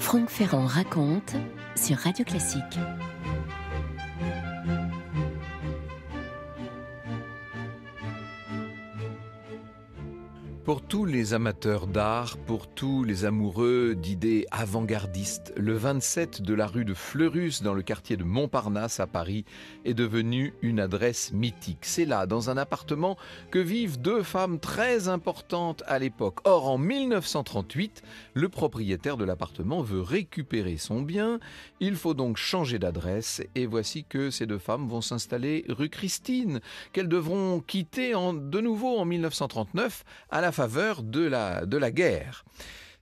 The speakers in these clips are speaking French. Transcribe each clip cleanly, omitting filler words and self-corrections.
Franck Ferrand raconte sur Radio Classique. Pour tous les amateurs d'art, pour tous les amoureux d'idées avant-gardistes, le 27 de la rue de Fleurus dans le quartier de Montparnasse à Paris est devenu une adresse mythique. C'est là, dans un appartement, que vivent deux femmes très importantes à l'époque. Or, en 1938, le propriétaire de l'appartement veut récupérer son bien. Il faut donc changer d'adresse et voici que ces deux femmes vont s'installer rue Christine, qu'elles devront quitter de nouveau en 1939 à la faveur de la guerre.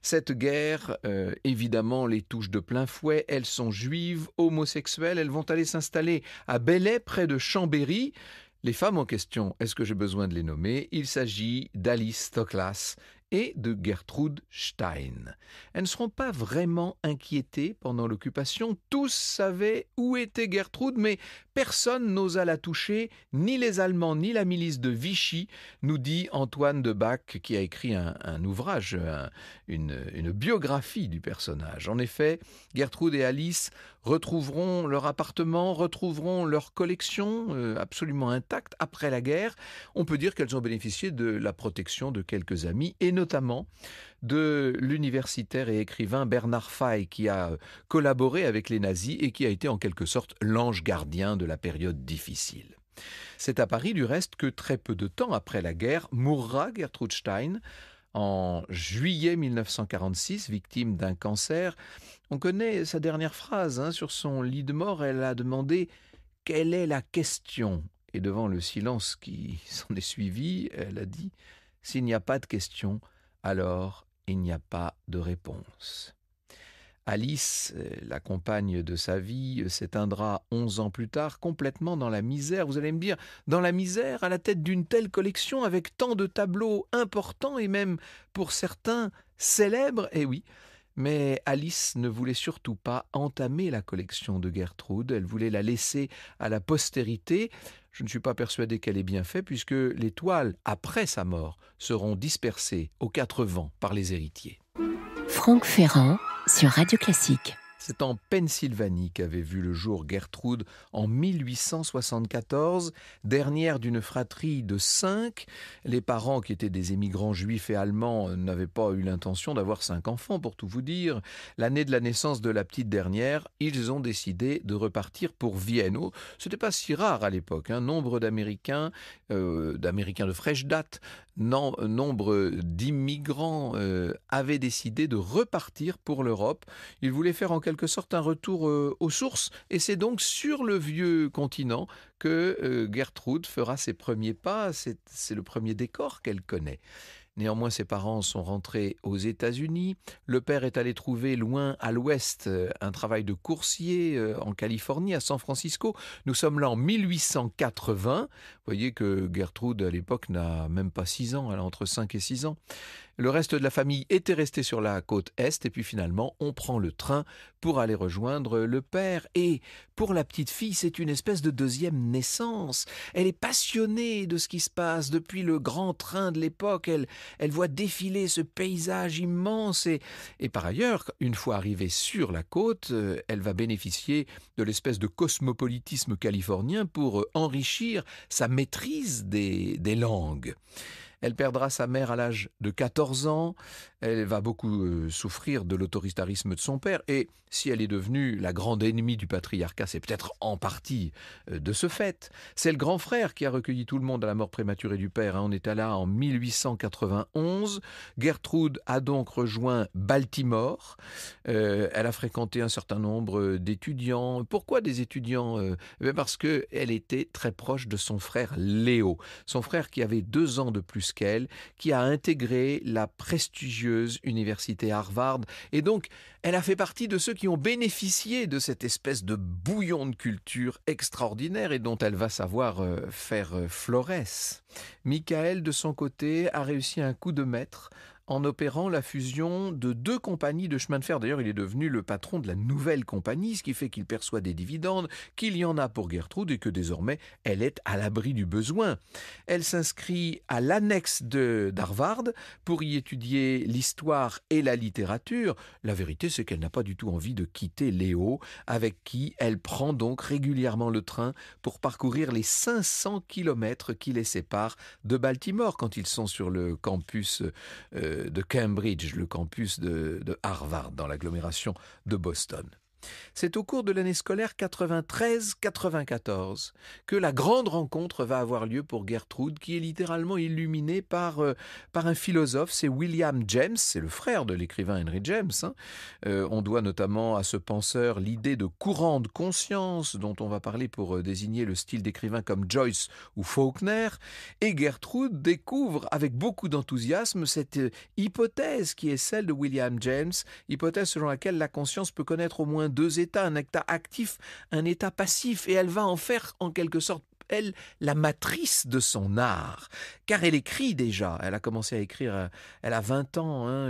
Cette guerre, évidemment, les touche de plein fouet. Elles sont juives, homosexuelles. Elles vont aller s'installer à Belley, près de Chambéry. Les femmes en question, est-ce que j'ai besoin de les nommer? Il s'agit d'Alice Toklas et de Gertrude Stein. Elles ne seront pas vraiment inquiétées pendant l'occupation. Tous savaient où était Gertrude, mais personne n'osa la toucher, ni les Allemands, ni la milice de Vichy, nous dit Antoine de Bac, qui a écrit un ouvrage, une biographie du personnage. En effet, Gertrude et Alice retrouveront leur appartement, retrouveront leur collection absolument intacte après la guerre. On peut dire qu'elles ont bénéficié de la protection de quelques amis, et notamment de l'universitaire et écrivain Bernard Faye, qui a collaboré avec les nazis et qui a été en quelque sorte l'ange gardien de la période difficile. C'est à Paris, du reste, que très peu de temps après la guerre, mourra Gertrude Stein, en juillet 1946, victime d'un cancer. On connaît sa dernière phrase, sur son lit de mort. Elle a demandé « Quelle est la question ?» Et devant le silence qui s'en est suivi, elle a dit « S'il n'y a pas de question, alors il n'y a pas de réponse ». Alice, la compagne de sa vie, s'éteindra 11 ans plus tard, complètement dans la misère. Vous allez me dire, dans la misère, à la tête d'une telle collection, avec tant de tableaux importants et même, pour certains, célèbres. Eh oui, mais Alice ne voulait surtout pas entamer la collection de Gertrude. Elle voulait la laisser à la postérité. Je ne suis pas persuadé qu'elle ait bien fait, puisque les toiles, après sa mort, seront dispersées aux quatre vents par les héritiers. Franck Ferrand sur Radio Classique. C'est en Pennsylvanie qu'avait vu le jour Gertrude en 1874, dernière d'une fratrie de 5. Les parents, qui étaient des émigrants juifs et allemands, n'avaient pas eu l'intention d'avoir 5 enfants, pour tout vous dire. L'année de la naissance de la petite dernière, ils ont décidé de repartir pour Vienne. Oh, ce n'était pas si rare à l'époque. Nombre d'Américains de fraîche date, nombre d'immigrants avaient décidé de repartir pour l'Europe. Ils voulaient faire en quelque sorte un retour aux sources, et c'est donc sur le vieux continent que Gertrude fera ses premiers pas. C'est le premier décor qu'elle connaît. Néanmoins, ses parents sont rentrés aux États-Unis. Le père est allé trouver loin à l'ouest un travail de coursier en Californie, à San Francisco. Nous sommes là en 1880. Vous voyez que Gertrude, à l'époque, n'a même pas 6 ans. Elle a entre 5 et 6 ans. Le reste de la famille était resté sur la côte est, et puis finalement, on prend le train pour aller rejoindre le père. Et pour la petite fille, c'est une espèce de deuxième naissance. Elle est passionnée de ce qui se passe depuis le grand train de l'époque. Elle voit défiler ce paysage immense et par ailleurs, une fois arrivée sur la côte, elle va bénéficier de l'espèce de cosmopolitisme californien pour enrichir sa maîtrise des langues. Elle perdra sa mère à l'âge de 14 ans. Elle va beaucoup souffrir de l'autoritarisme de son père. Et si elle est devenue la grande ennemie du patriarcat, c'est peut-être en partie de ce fait. C'est le grand frère qui a recueilli tout le monde à la mort prématurée du père. On était là en 1891. Gertrude a donc rejoint Baltimore. Elle a fréquenté un certain nombre d'étudiants. Pourquoi des étudiants? Parce qu'elle était très proche de son frère Léo. Son frère qui avait 2 ans de plus qu'elle, qui a intégré la prestigieuse université Harvard. Et donc, elle a fait partie de ceux qui ont bénéficié de cette espèce de bouillon de culture extraordinaire et dont elle va savoir faire florès. Michael, de son côté, a réussi un coup de maître en opérant la fusion de 2 compagnies de chemin de fer. D'ailleurs, il est devenu le patron de la nouvelle compagnie, ce qui fait qu'il perçoit des dividendes, qu'il y en a pour Gertrude et que désormais, elle est à l'abri du besoin. Elle s'inscrit à l'annexe d'Harvard pour y étudier l'histoire et la littérature. La vérité, c'est qu'elle n'a pas du tout envie de quitter Léo, avec qui elle prend donc régulièrement le train pour parcourir les 500 kilomètres qui les séparent de Baltimore quand ils sont sur le campus de Cambridge, le campus de Harvard, dans l'agglomération de Boston. C'est au cours de l'année scolaire 93-94 que la grande rencontre va avoir lieu pour Gertrude, qui est littéralement illuminée par un philosophe, c'est William James, c'est le frère de l'écrivain Henry James. On doit notamment à ce penseur l'idée de courant de conscience dont on va parler pour désigner le style d'écrivain comme Joyce ou Faulkner. Et Gertrude découvre avec beaucoup d'enthousiasme cette hypothèse qui est celle de William James, hypothèse selon laquelle la conscience peut connaître au moins 2 états, un état actif, un état passif, et elle va en faire en quelque sorte elle, la matrice de son art. Car elle écrit déjà, elle a commencé à écrire, elle a 20 ans,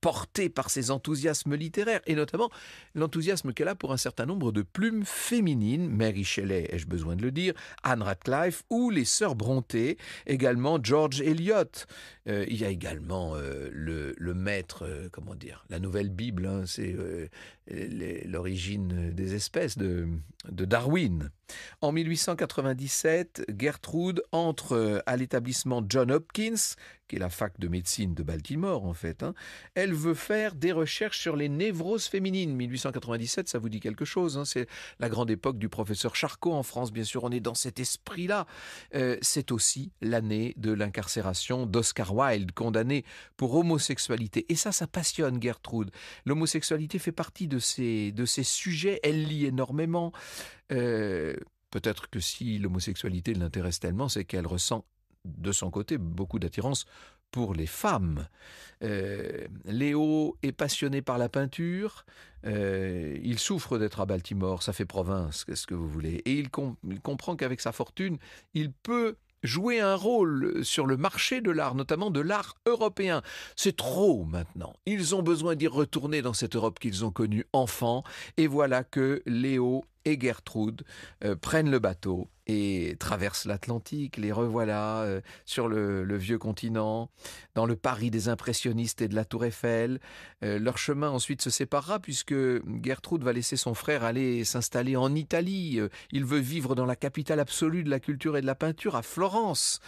portée par ses enthousiasmes littéraires, et notamment l'enthousiasme qu'elle a pour un certain nombre de plumes féminines, Mary Shelley, ai-je besoin de le dire, Anne Radcliffe ou les sœurs Brontë, également George Eliot. Il y a également le maître, la nouvelle Bible, c'est l'origine des espèces de Darwin. En 1897, Gertrude entre à l'établissement Johns Hopkins, qui est la fac de médecine de Baltimore en fait. Elle veut faire des recherches sur les névroses féminines. 1897, ça vous dit quelque chose, c'est la grande époque du professeur Charcot en France, bien sûr, on est dans cet esprit-là. C'est aussi l'année de l'incarcération d'Oscar Wilde, condamné pour homosexualité. Et ça passionne Gertrude. L'homosexualité fait partie de ses sujets, elle lit énormément. Peut-être que si l'homosexualité l'intéresse tellement, c'est qu'elle ressent de son côté beaucoup d'attirance pour les femmes. Léo est passionné par la peinture, il souffre d'être à Baltimore, ça fait province, qu'est-ce que vous voulez, et il comprend qu'avec sa fortune, il peut jouer un rôle sur le marché de l'art, notamment de l'art européen. C'est trop maintenant. Ils ont besoin d'y retourner dans cette Europe qu'ils ont connue enfant, et voilà que Léo et Gertrude prennent le bateau et traversent l'Atlantique. Les revoilà sur le vieux continent, dans le Paris des impressionnistes et de la Tour Eiffel. Leur chemin ensuite se séparera puisque Gertrude va laisser son frère aller s'installer en Italie. Il veut vivre dans la capitale absolue de la culture et de la peinture, à Florence.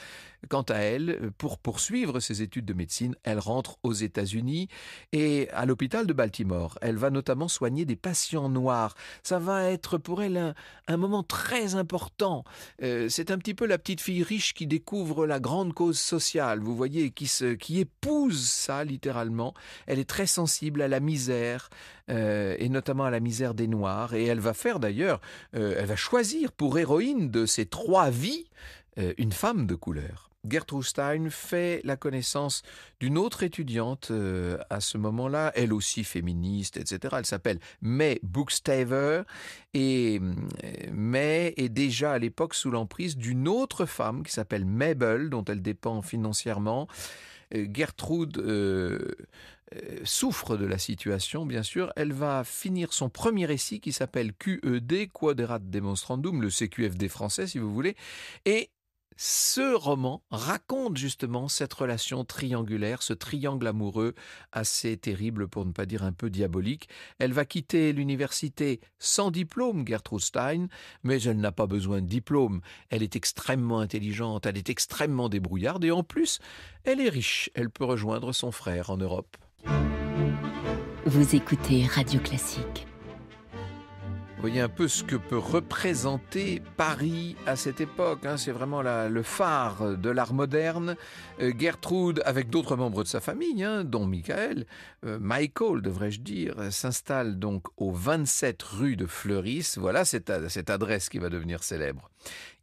Quant à elle, pour poursuivre ses études de médecine, elle rentre aux États-Unis et à l'hôpital de Baltimore. Elle va notamment soigner des patients noirs. Ça va être pour elle un moment très important. C'est un petit peu la petite fille riche qui découvre la grande cause sociale, vous voyez, qui épouse ça littéralement. Elle est très sensible à la misère, et notamment à la misère des Noirs. Et elle va faire d'ailleurs, elle va choisir pour héroïne de ses 3 vies, une femme de couleur. Gertrude Stein fait la connaissance d'une autre étudiante à ce moment-là, elle aussi féministe, etc. Elle s'appelle May Bookstaver et May est déjà à l'époque sous l'emprise d'une autre femme qui s'appelle Mabel, dont elle dépend financièrement. Gertrude souffre de la situation, bien sûr. Elle va finir son premier récit qui s'appelle QED, Quoderat Demonstrandum, le CQFD français si vous voulez, et ce roman raconte justement cette relation triangulaire, ce triangle amoureux assez terrible pour ne pas dire un peu diabolique. Elle va quitter l'université sans diplôme, Gertrude Stein, mais elle n'a pas besoin de diplôme. Elle est extrêmement intelligente, elle est extrêmement débrouillarde et en plus, elle est riche. Elle peut rejoindre son frère en Europe. Vous écoutez Radio Classique. Vous voyez un peu ce que peut représenter Paris à cette époque. C'est vraiment le phare de l'art moderne. Gertrude, avec d'autres membres de sa famille, dont Michael, devrais-je dire, s'installe donc au 27 rue de Fleuris. Voilà cette adresse qui va devenir célèbre.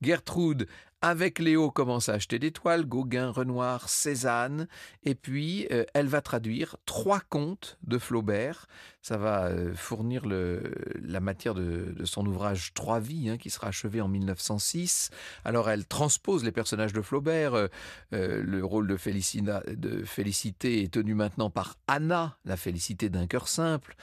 Gertrude Avec Léo, commence à acheter des toiles, Gauguin, Renoir, Cézanne, et puis elle va traduire 3 contes de Flaubert. Ça va fournir la matière de son ouvrage 3 vies, qui sera achevé en 1906. Alors elle transpose les personnages de Flaubert. Le rôle de Félicité est tenu maintenant par Anna, la Félicité d'un cœur simple.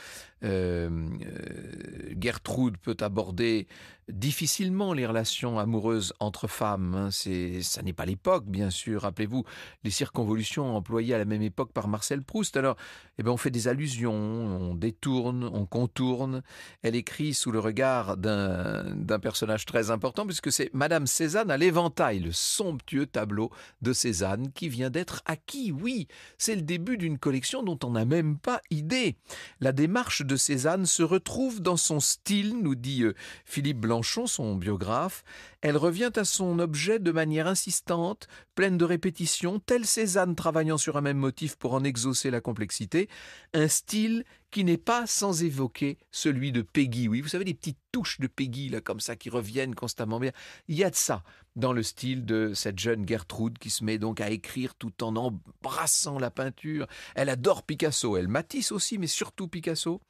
Gertrude peut aborder difficilement les relations amoureuses entre femmes. Ça n'est pas l'époque, bien sûr. Rappelez-vous les circonvolutions employées à la même époque par Marcel Proust. Alors, on fait des allusions, on détourne, on contourne. Elle écrit sous le regard d'un personnage très important, puisque c'est Madame Cézanne à l'éventail, le somptueux tableau de Cézanne qui vient d'être acquis. Oui, c'est le début d'une collection dont on n'a même pas idée. La démarche de Cézanne se retrouve dans son style, nous dit Philippe Blanchon, son biographe. Elle revient à son objet de manière insistante, pleine de répétitions, telle Cézanne travaillant sur un même motif pour en exaucer la complexité. Un style qui n'est pas sans évoquer celui de Péguy. Oui, vous savez, les petites touches de Péguy, là, comme ça, qui reviennent constamment bien. Il y a de ça dans le style de cette jeune Gertrude qui se met donc à écrire tout en embrassant la peinture. Elle adore Picasso, elle Matisse aussi, mais surtout Picasso.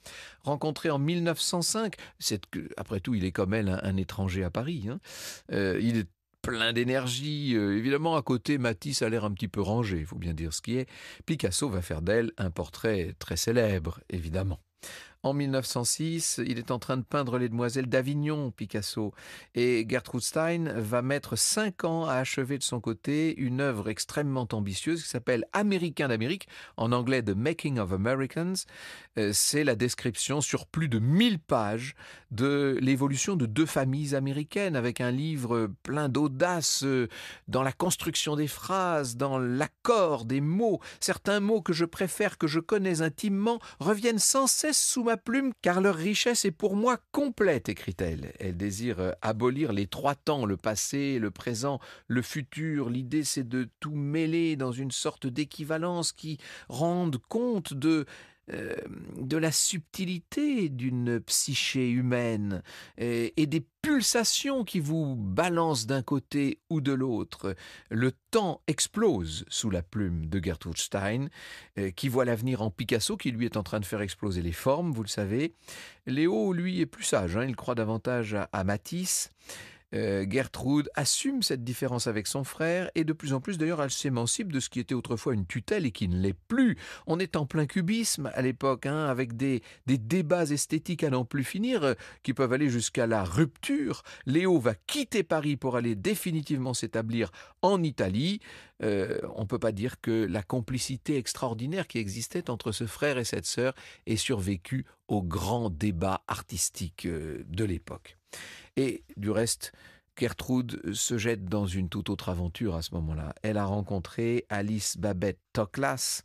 Rencontré en 1905, après tout, il est comme elle un étranger à Paris. Il est plein d'énergie. Évidemment, à côté, Matisse a l'air un petit peu rangé, il faut bien dire ce qui est. Picasso va faire d'elle un portrait très célèbre, évidemment. En 1906, il est en train de peindre les demoiselles d'Avignon, Picasso. Et Gertrude Stein va mettre 5 ans à achever de son côté une œuvre extrêmement ambitieuse qui s'appelle Américains d'Amérique, en anglais The Making of Americans. C'est la description sur plus de 1000 pages de l'évolution de 2 familles américaines, avec un livre plein d'audace dans la construction des phrases, dans l'accord des mots. Certains mots que je préfère, que je connais intimement, reviennent sans cesse sous ma plume, car leur richesse est pour moi complète, écrit-elle. Elle désire abolir les 3 temps, le passé, le présent, le futur. L'idée, c'est de tout mêler dans une sorte d'équivalence qui rende compte de la subtilité d'une psyché humaine et des pulsations qui vous balancent d'un côté ou de l'autre. Le temps explose sous la plume de Gertrude Stein, qui voit l'avenir en Picasso, qui lui est en train de faire exploser les formes, vous le savez. Léo, lui, est plus sage, il croit davantage à Matisse. Gertrude assume cette différence avec son frère et de plus en plus d'ailleurs elle s'émancipe de ce qui était autrefois une tutelle et qui ne l'est plus. On est en plein cubisme à l'époque, avec des débats esthétiques à n'en plus finir qui peuvent aller jusqu'à la rupture. Léo va quitter Paris pour aller définitivement s'établir en Italie. On ne peut pas dire que la complicité extraordinaire qui existait entre ce frère et cette sœur ait survécu au grand débat artistique de l'époque. Et du reste, Gertrude se jette dans une toute autre aventure à ce moment-là. Elle a rencontré Alice Babette Toklas,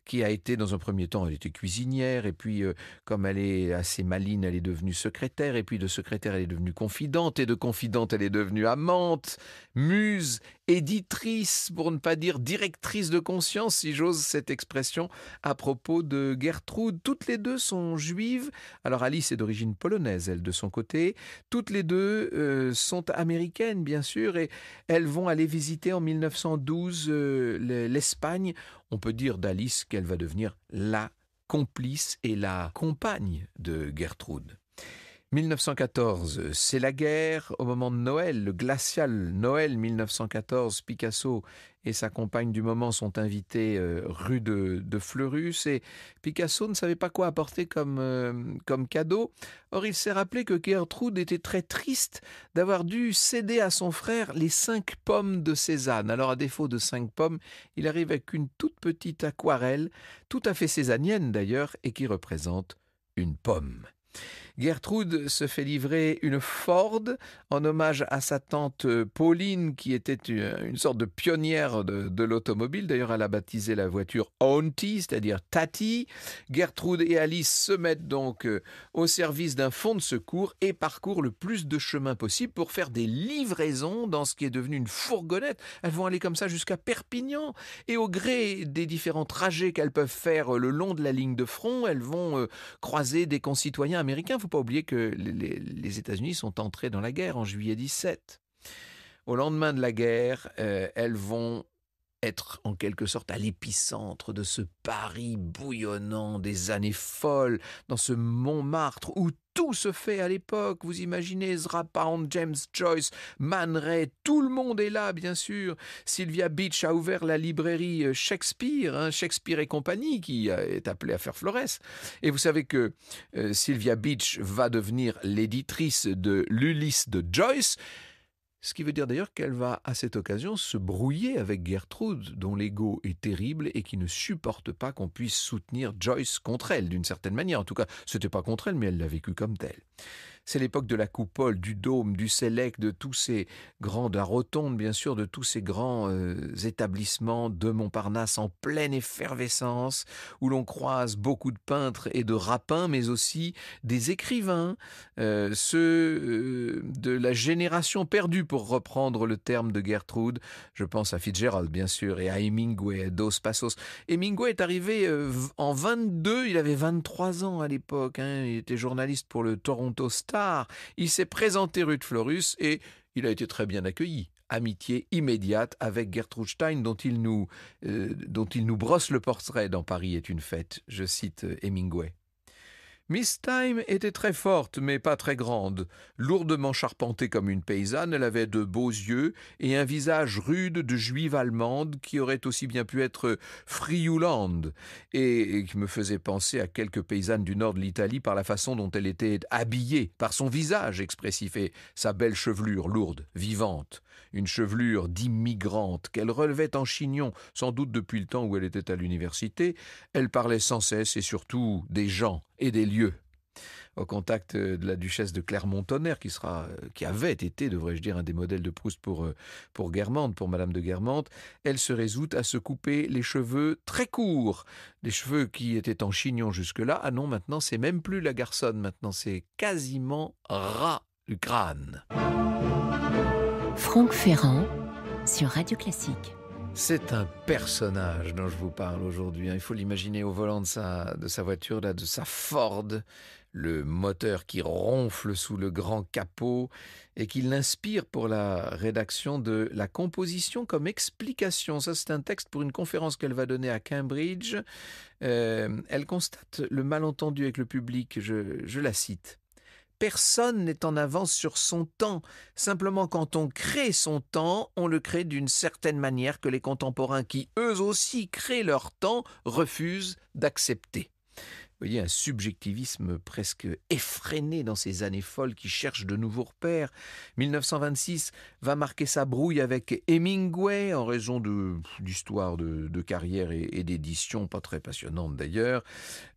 qui a été, dans un premier temps, elle était cuisinière, et puis, comme elle est assez maligne, elle est devenue secrétaire, et puis de secrétaire, elle est devenue confidente, et de confidente, elle est devenue amante, muse, éditrice, pour ne pas dire directrice de conscience, si j'ose cette expression, à propos de Gertrude. Toutes les deux sont juives. Alors Alice est d'origine polonaise, elle de son côté. Toutes les deux sont américaines, bien sûr, et elles vont aller visiter en 1912 l'Espagne. On peut dire d'Alice qu'elle va devenir la complice et la compagne de Gertrude. 1914, c'est la guerre au moment de Noël, le glacial Noël 1914. Picasso et sa compagne du moment sont invités rue de Fleurus et Picasso ne savait pas quoi apporter comme cadeau. Or, il s'est rappelé que Gertrude était très triste d'avoir dû céder à son frère les 5 pommes de Cézanne. Alors, à défaut de 5 pommes, il arrive avec une toute petite aquarelle, tout à fait cézannienne d'ailleurs, et qui représente une pomme. Gertrude se fait livrer une Ford en hommage à sa tante Pauline qui était une sorte de pionnière de l'automobile. D'ailleurs, elle a baptisé la voiture Auntie, c'est-à-dire Tati. Gertrude et Alice se mettent donc au service d'un fonds de secours et parcourent le plus de chemin possible pour faire des livraisons dans ce qui est devenu une fourgonnette. Elles vont aller comme ça jusqu'à Perpignan et au gré des différents trajets qu'elles peuvent faire le long de la ligne de front, elles vont croiser des concitoyens américains. Il ne faut pas oublier que les États-Unis sont entrés dans la guerre en juillet 17. Au lendemain de la guerre, elles vont être en quelque sorte à l'épicentre de ce Paris bouillonnant des années folles, dans ce Montmartre où tout se fait à l'époque. Vous imaginez Ezra Pound, James Joyce, Man Ray, tout le monde est là, bien sûr. Sylvia Beach a ouvert la librairie Shakespeare, Shakespeare et compagnie, qui est appelée à faire Florès. Et vous savez que Sylvia Beach va devenir l'éditrice de l'Ulysse de Joyce. Ce qui veut dire d'ailleurs qu'elle va à cette occasion se brouiller avec Gertrude, dont l'ego est terrible et qui ne supporte pas qu'on puisse soutenir Joyce contre elle, d'une certaine manière. En tout cas, ce n'était pas contre elle, mais elle l'a vécu comme telle. C'est l'époque de la coupole, du dôme, du Sélec, de tous ces grands, de la rotonde bien sûr, de tous ces grands établissements de Montparnasse en pleine effervescence, où l'on croise beaucoup de peintres et de rapins, mais aussi des écrivains, ceux de la génération perdue, pour reprendre le terme de Gertrude. Je pense à Fitzgerald bien sûr, et à Hemingway, Dos Passos. Hemingway est arrivé en 22, il avait 23 ans à l'époque, il était journaliste pour le Toronto Star. Il s'est présenté rue de Fleurus et il a été très bien accueilli. Amitié immédiate avec Gertrude Stein, dont il nous brosse le portrait dans Paris est une fête. Je cite Hemingway. Miss Time était très forte, mais pas très grande. Lourdement charpentée comme une paysanne, elle avait de beaux yeux et un visage rude de juive allemande qui aurait aussi bien pu être friulande et qui me faisait penser à quelques paysannes du nord de l'Italie par la façon dont elle était habillée, par son visage expressif et sa belle chevelure lourde, vivante. Une chevelure d'immigrante qu'elle relevait en chignon, sans doute depuis le temps où elle était à l'université. Elle parlait sans cesse et surtout des gens et des lieux. Au contact de la duchesse de Clermont-Tonnerre, qui avait été, devrais-je dire, un des modèles de Proust pour Guermantes, pour Madame de Guermantes, elle se résout à se couper les cheveux très courts. Les cheveux qui étaient en chignon jusque-là, ah non, maintenant c'est même plus la garçonne, maintenant c'est quasiment ras du crâne. Franck Ferrand sur Radio Classique. C'est un personnage dont je vous parle aujourd'hui. Il faut l'imaginer au volant de sa voiture, de sa Ford, le moteur qui ronfle sous le grand capot et qui l'inspire pour la rédaction de la composition comme explication. Ça, c'est un texte pour une conférence qu'elle va donner à Cambridge. Elle constate le malentendu avec le public. Je la cite. Personne n'est en avance sur son temps. Simplement, quand on crée son temps, on le crée d'une certaine manière que les contemporains qui, eux aussi, créent leur temps, refusent d'accepter. Vous voyez, un subjectivisme presque effréné dans ces années folles qui cherchent de nouveaux repères. 1926 va marquer sa brouille avec Hemingway en raison d'histoires de carrière et d'édition, pas très passionnantes d'ailleurs.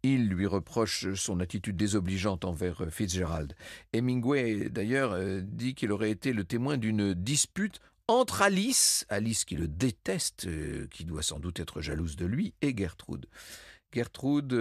Il lui reproche son attitude désobligeante envers Fitzgerald. Hemingway d'ailleurs dit qu'il aurait été le témoin d'une dispute entre Alice qui le déteste, qui doit sans doute être jalouse de lui, et Gertrude. Gertrude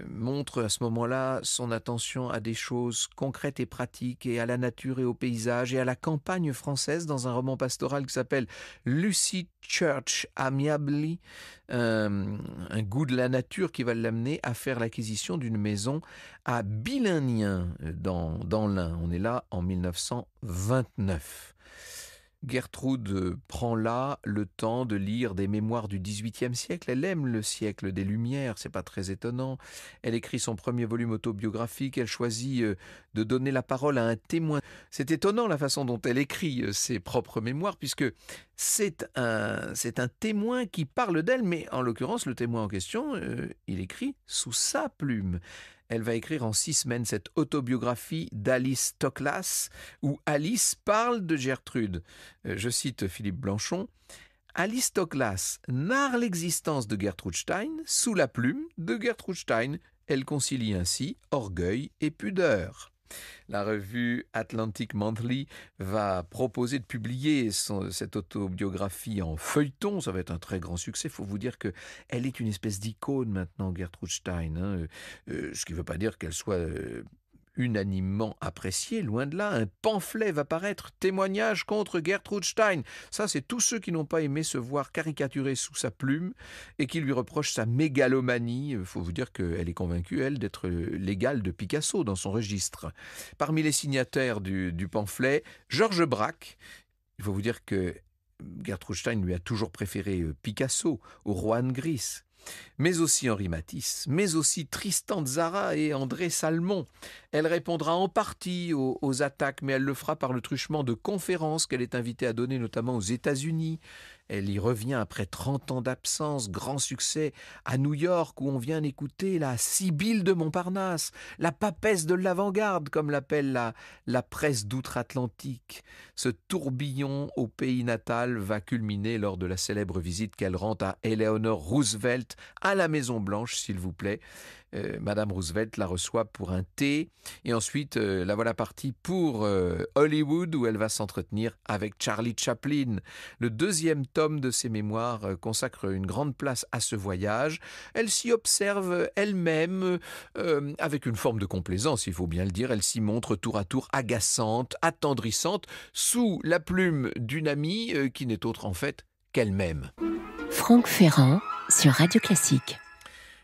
montre à ce moment-là son attention à des choses concrètes et pratiques et à la nature et au paysage et à la campagne française dans un roman pastoral qui s'appelle Lucy Church Amiably, un goût de la nature qui va l'amener à faire l'acquisition d'une maison à Bilinien dans l'Ain. On est là en 1929. Gertrude prend là le temps de lire des mémoires du XVIIIe siècle. Elle aime le siècle des Lumières, c'est pas très étonnant. Elle écrit son premier volume autobiographique. Elle choisit de donner la parole à un témoin. C'est étonnant la façon dont elle écrit ses propres mémoires, puisque c'est un témoin qui parle d'elle, mais en l'occurrence, le témoin en question, il écrit sous sa plume. Elle va écrire en 6 semaines cette autobiographie d'Alice Toklas, où Alice parle de Gertrude. Je cite Philippe Blanchon. Alice Toklas narre l'existence de Gertrude Stein sous la plume de Gertrude Stein. Elle concilie ainsi orgueil et pudeur. La revue Atlantic Monthly va proposer de publier cette autobiographie en feuilleton. Ça va être un très grand succès. Il faut vous dire qu'elle est une espèce d'icône maintenant, Gertrude Stein. Ce qui ne veut pas dire qu'elle soit unanimement appréciée, loin de là. Un pamphlet va paraître, témoignage contre Gertrude Stein. Ça, c'est tous ceux qui n'ont pas aimé se voir caricaturé sous sa plume et qui lui reprochent sa mégalomanie. Il faut vous dire qu'elle est convaincue, elle, d'être l'égale de Picasso dans son registre. Parmi les signataires du pamphlet, Georges Braque, Il faut vous dire que Gertrude Stein lui a toujours préféré Picasso au Juan Gris, mais aussi Henri Matisse, mais aussi Tristan Tzara et André Salmon. Elle répondra en partie aux attaques, mais elle le fera par le truchement de conférences qu'elle est invitée à donner, notamment aux États-Unis. Elle y revient après 30 ans d'absence, grand succès à New York, où on vient d'écouter la Sibylle de Montparnasse, la papesse de l'avant-garde, comme l'appelle la presse d'outre-Atlantique. Ce tourbillon au pays natal va culminer lors de la célèbre visite qu'elle rend à Eleanor Roosevelt, à la Maison-Blanche, s'il vous plaît. Madame Roosevelt la reçoit pour un thé et ensuite la voilà partie pour Hollywood, où elle va s'entretenir avec Charlie Chaplin. Le deuxième tome de ses mémoires consacre une grande place à ce voyage. Elle s'y observe elle-même avec une forme de complaisance, il faut bien le dire. Elle s'y montre tour à tour agaçante, attendrissante, sous la plume d'une amie qui n'est autre en fait qu'elle-même. Franck Ferrand sur Radio Classique.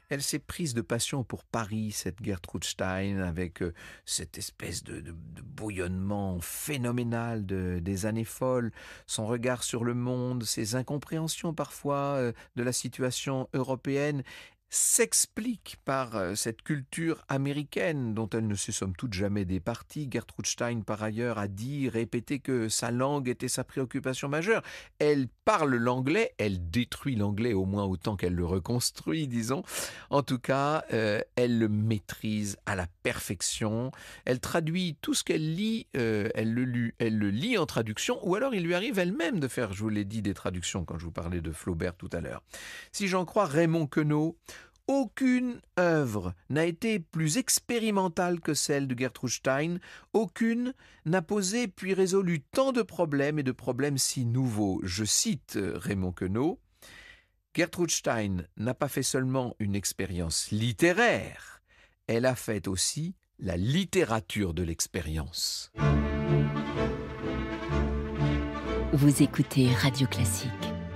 Elle s'est prise de passion pour Paris, cette Gertrude Stein, avec cette espèce de bouillonnement phénoménal des années folles, son regard sur le monde, ses incompréhensions parfois de la situation européenne, s'explique par cette culture américaine dont elle ne s'est somme toute jamais départie. Gertrude Stein, par ailleurs, a dit, répété que sa langue était sa préoccupation majeure. Elle parle l'anglais, elle détruit l'anglais au moins autant qu'elle le reconstruit, disons. En tout cas, elle le maîtrise à la perfection. Elle traduit tout ce qu'elle lit, elle le lit en traduction, ou alors il lui arrive elle-même de faire, je vous l'ai dit, des traductions quand je vous parlais de Flaubert tout à l'heure. Si j'en crois Raymond Queneau, aucune œuvre n'a été plus expérimentale que celle de Gertrude Stein. Aucune n'a posé puis résolu tant de problèmes et de problèmes si nouveaux. Je cite Raymond Queneau. Gertrude Stein n'a pas fait seulement une expérience littéraire, elle a fait aussi la littérature de l'expérience. Vous écoutez Radio Classique.